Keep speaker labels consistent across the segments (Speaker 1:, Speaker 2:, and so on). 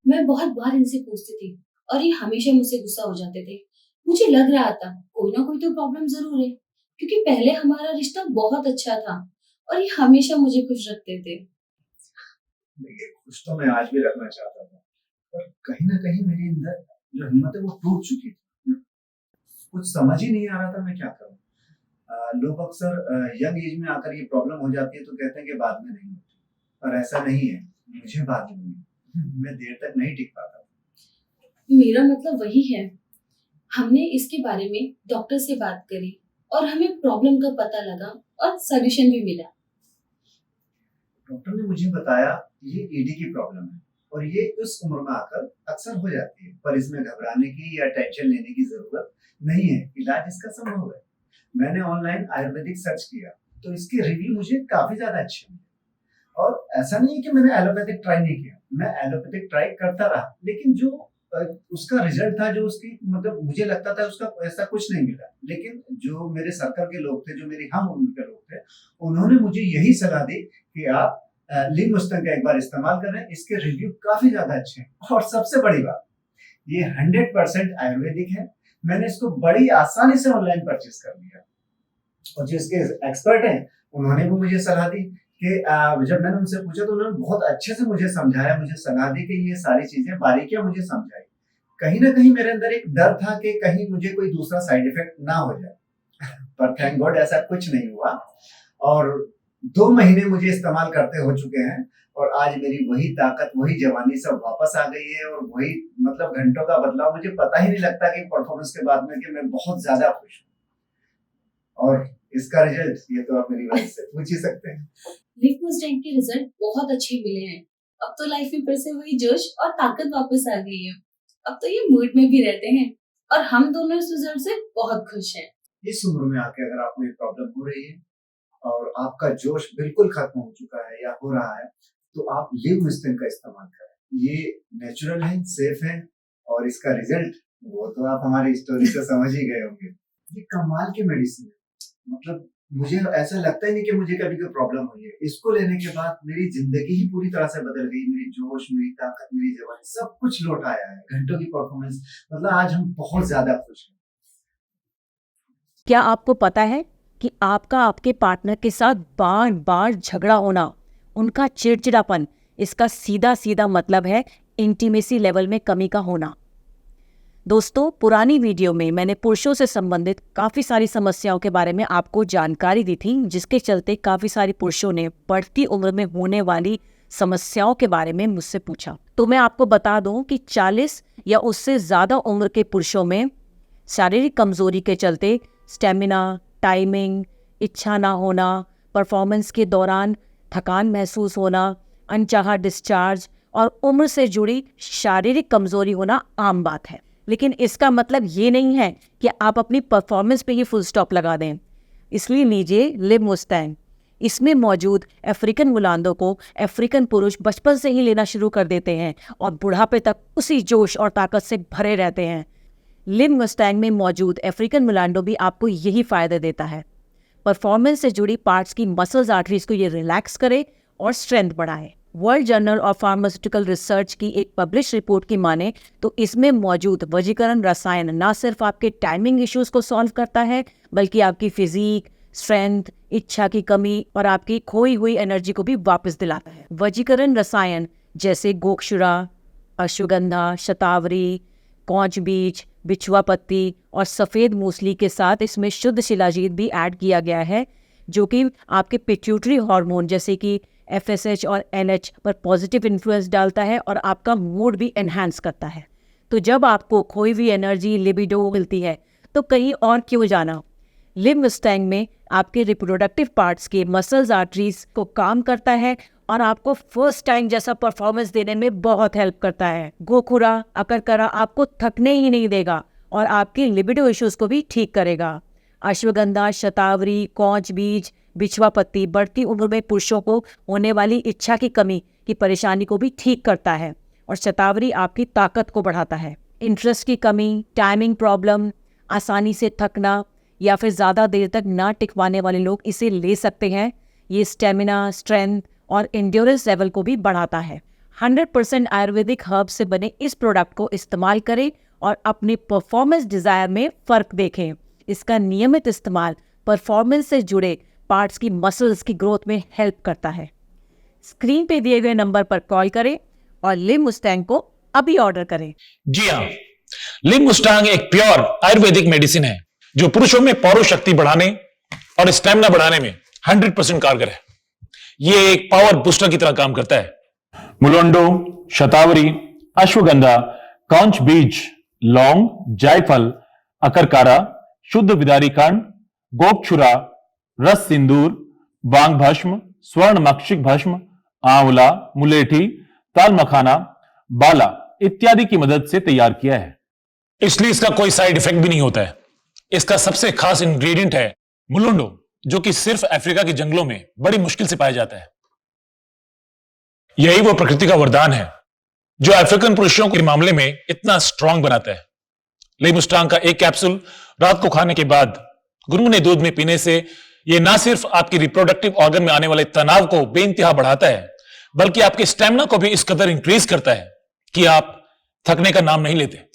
Speaker 1: मैं बहुत बार इनसे पूछती थी और ये हमेशा मुझसे गुस्सा हो जाते थे। मुझे लग रहा था कोई ना कोई तो प्रॉब्लम जरूर है, क्योंकि पहले हमारा रिश्ता बहुत अच्छा था और ये हमेशा मुझे खुश रखते थे।
Speaker 2: देखिए, खुश तो मैं आज भी रखना चाहता था, पर कहीं न कहीं मेरे अंदर जो हिम्मत है वो टूट चुकी थी। कुछ समझ ही नहीं आ रहा था मैं क्या करूँ? लोग अक्सर यंग एज में आकर ये प्रॉब्लम हो जाती है तो कहते हैं कि बाद में नहीं होती, पर ऐसा नहीं है, मुझे बाद में हुई। मैं देर तक नहीं टिक पाता।
Speaker 1: मेरा मतलब वही है। हमने इसके बारे में डॉक्टर से बात करी और हमें प्रॉब्लम का पता लगा और सॉल्यूशन भी मिला।
Speaker 2: डॉक्टर ने मुझे बताया ये ईडी की प्रॉब्लम है और ये उस उम्र में आकर अक्सर हो जाती है, पर इसमें घबराने की या टेंशन लेने की ज़रूरत नहीं है, इलाज इसका संभव है। मैंने ऑनलाइन आयुर्वेदिक सर्च किया, तो इसके रिव्यू मुझे काफ़ी ज़्यादा अच्छे मिले और ऐसा नहीं है कि मैंने एलोपैथिक ट्राई नहीं किया, मैं एलोपैथिक ट्राई करता रहा, लेकिन जो अ, उसका रिज़ल्ट था जो उसकी मतलब मुझे लगता था उसका ऐसा कुछ नहीं मिला। लेकिन जो मेरे सर्कल के लोग थे, जो मेरी हम उम्र के लोग थे, उन्होंने मुझे यही सलाह दी कि आप लिंग मुस्तन का एक बार इस्तेमाल करें, इसके रिव्यू काफ़ी ज़्यादा अच्छे हैं और सबसे बड़ी बात, ये 100% आयुर्वेदिक है। मैंने इसको बड़ी आसानी से ऑनलाइन परचेज़ कर लिया। और जो इसके एक्सपर्ट हैं, उन्होंने भी मुझे सलाह दी कि जब मैंने उनसे पूछा तो उन्होंने बहुत अच्छे से मुझे समझाया, मुझे सलाह दी कि ये सारी चीज़ें बारीकियाँ मुझे समझाई। कहीं न कहीं मेरे अंदर एक डर था कि कहीं मुझे कोई दूसरा साइड इफ़ेक्ट ना हो जाए, पर थैंक गॉड ऐसा कुछ नहीं हुआ और 2 महीने मुझे इस्तेमाल करते हो चुके हैं और आज मेरी वही ताकत, वही जवानी सब वापस आ गई है और वही मतलब घंटों का बदलाव मुझे पता ही नहीं लगता कि परफ़ॉर्मेंस के बाद में कि मैं बहुत ज़्यादा खुश हूँ और इसका रिजल्ट ये तो आप मेरी वाइफ से पूछ ही सकते हैं।
Speaker 1: लिटमस टेस्ट के रिजल्ट बहुत अच्छे मिले हैं। अब तो लाइफ में फिर से वही जोश और ताकत वापस आ गई है। अब तो ये मूड में भी रहते हैं और हम दोनों इस रिजल्ट से बहुत खुश हैं।
Speaker 2: इस उम्र में आके अगर आपको ये प्रॉब्लम हो रही है और आपका जोश बिल्कुल खत्म हो चुका है या हो रहा है, तो आप लिवमुस्टिन का इस्तेमाल करें। ये नेचुरल है, सेफ है और इसका रिजल्ट वो तो आप हमारी स्टोरी से समझ ही गए होंगे। ये कमाल की मेडिसिन है। मतलब मुझे ऐसा लगता ही नहीं कि मुझे कभी कोई प्रॉब्लम हुई है। इसको लेने के बाद मेरी ज़िंदगी ही पूरी तरह से बदल गई। मेरी जोश, मेरी ताकत, मेरी जवानी सब कुछ लौट आया है। घंटों की परफॉर्मेंस मतलब आज हम बहुत ज़्यादा खुश हैं।
Speaker 3: क्या आपको पता है कि आपका आपके पार्टनर के साथ बार बार झगड़ा होना, उनका चिड़चिड़ापन, इसका सीधा सीधा मतलब है इंटीमेसी लेवल में कमी का होना। दोस्तों, पुरानी वीडियो में मैंने पुरुषों से संबंधित काफ़ी सारी समस्याओं के बारे में आपको जानकारी दी थी, जिसके चलते काफ़ी सारे पुरुषों ने बढ़ती उम्र में होने वाली समस्याओं के बारे में मुझसे पूछा। तो मैं आपको बता दूं कि 40 या उससे ज़्यादा उम्र के पुरुषों में शारीरिक कमजोरी के चलते स्टेमिना, टाइमिंग, इच्छा ना होना, परफॉर्मेंस के दौरान थकान महसूस होना, अनचाहा डिस्चार्ज और उम्र से जुड़ी शारीरिक कमजोरी होना आम बात है। लेकिन इसका मतलब ये नहीं है कि आप अपनी परफॉर्मेंस पे ही फुल स्टॉप लगा दें। इसलिए लीजिए लिवमुस्टैंग। इसमें मौजूद अफ्रीकन मुलांदों को अफ्रीकन पुरुष बचपन से ही लेना शुरू कर देते हैं और बुढ़ापे तक उसी जोश और ताकत से भरे रहते हैं। लिवमुस्टैंग में मौजूद अफ्रीकन मुलांडो भी आपको यही फायदे देता है। परफॉर्मेंस से जुड़ी पार्ट्स की मसल्स आर्टरीज को ये रिलैक्स करे और स्ट्रेंथ बढ़ाए। World journal of pharmaceutical research की एक पब्लिश रिपोर्ट की माने तो इसमें मौजूद वजीकरण रसायन न सिर्फ आपके टाइमिंग इश्यूज को सॉल्व करता है, बल्कि आपकी फिजिक, स्ट्रेंथ, इच्छा की कमी और आपकी खोई हुई एनर्जी को भी वापस दिलाता है। वजीकरण रसायन जैसे गोक्षुरा, अश्वगंधा, शतावरी, कौच बीज, बिछुआ पत्ती और सफ़ेद मूसली के साथ इसमें शुद्ध शिलाजीत भी ऐड किया गया है, जो कि आपके पिट्यूटरी हार्मोन जैसे कि FSH और NH पर पॉजिटिव इन्फ्लुएंस डालता है और आपका मूड भी एनहांस करता है। तो जब आपको खोई हुई एनर्जी, लिबिडो मिलती है तो कहीं और क्यों जाना। लिवमुस्टैंग में आपके रिप्रोडक्टिव पार्ट्स के मसल्स आर्टरीज को काम करता है और आपको फर्स्ट टाइम जैसा परफॉर्मेंस देने में बहुत हेल्प करता है। गोखुरा, अकरकरा आपको थकने ही नहीं देगा और आपके लिबिडो इश्यूज को भी ठीक करेगा। अश्वगंधा, शतावरी, कौच बीज, बिछवा पत्ती बढ़ती उम्र में पुरुषों को होने वाली इच्छा की कमी की परेशानी को भी ठीक करता है और शतावरी आपकी ताकत को बढ़ाता है। इंटरेस्ट की कमी, टाइमिंग प्रॉब्लम, आसानी से थकना या फिर ज़्यादा देर तक ना टिक पाने वाले लोग इसे ले सकते हैं। ये स्टेमिना, स्ट्रेंथ और इंड्योरेंस लेवल को भी बढ़ाता है। 100% आयुर्वेदिक हर्ब से बने इस प्रोडक्ट को इस्तेमाल करें और अपने परफॉर्मेंस डिजायर में फर्क देखें। इसका नियमित इस्तेमाल परफॉर्मेंस से जुड़े पार्ट्स की मसल्स की ग्रोथ में हेल्प करता है। स्क्रीन पे दिए गए नंबर पर कॉल करें और लिमुस्टैंग को अभी ऑर्डर करें।
Speaker 4: जी हाँ, लिमुस्टांग एक प्योर आयुर्वेदिक मेडिसिन है जो पुरुषों में पौरुष शक्ति बढ़ाने और स्टेमिना बढ़ाने में 100% कारगर है। ये एक पावर बूस्टर की तरह काम करता है। मुलोंडो, शतावरी, अश्वगंधा, कौंच बीज, लौंग, जायफल, अकरकारा, शुद्ध विदारी कांड, गोपछुरा, रस सिंदूर, वांग भस्म, स्वर्ण मक्षिक भस्म, आंवला, मुलेठी, ताल मखाना, बाला इत्यादि की मदद से तैयार किया है। इसलिए इसका कोई साइड इफेक्ट भी नहीं होता है। इसका सबसे खास इंग्रेडिएंट है मुलुंडो, जो कि सिर्फ अफ्रीका के जंगलों में बड़ी मुश्किल से पाया जाता है। यही वो प्रकृति का वरदान है जो अफ्रीकन पुरुषों के मामले में इतना स्ट्रांग बनाता है। लिमुस्टांग का एक कैप्सूल रात को खाने के बाद गुनगुने दूध में पीने से यह ना सिर्फ आपकी रिप्रोडक्टिव ऑर्गन में आने वाले तनाव को बेइंतहा बढ़ाता है, बल्कि आपके स्टेमिना को भी इस कदर इंक्रीज करता है कि आप थकने का नाम नहीं लेते।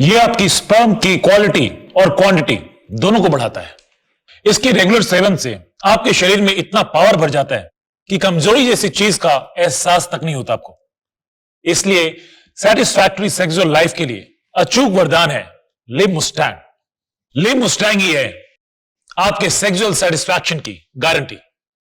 Speaker 4: यह आपकी स्पर्म की क्वालिटी और क्वांटिटी दोनों को बढ़ाता है। इसके रेगुलर सेवन से आपके शरीर में इतना पावर भर जाता है कि कमजोरी जैसी चीज का एहसास तक नहीं होता आपको। इसलिए सैटिस्फैक्टरी सेक्सुअल लाइफ के लिए अचूक वरदान है लिमुस्टैंग। लिमुस्टैंग ही है आपके सेक्सुअल सेटिस्फैक्शन की गारंटी।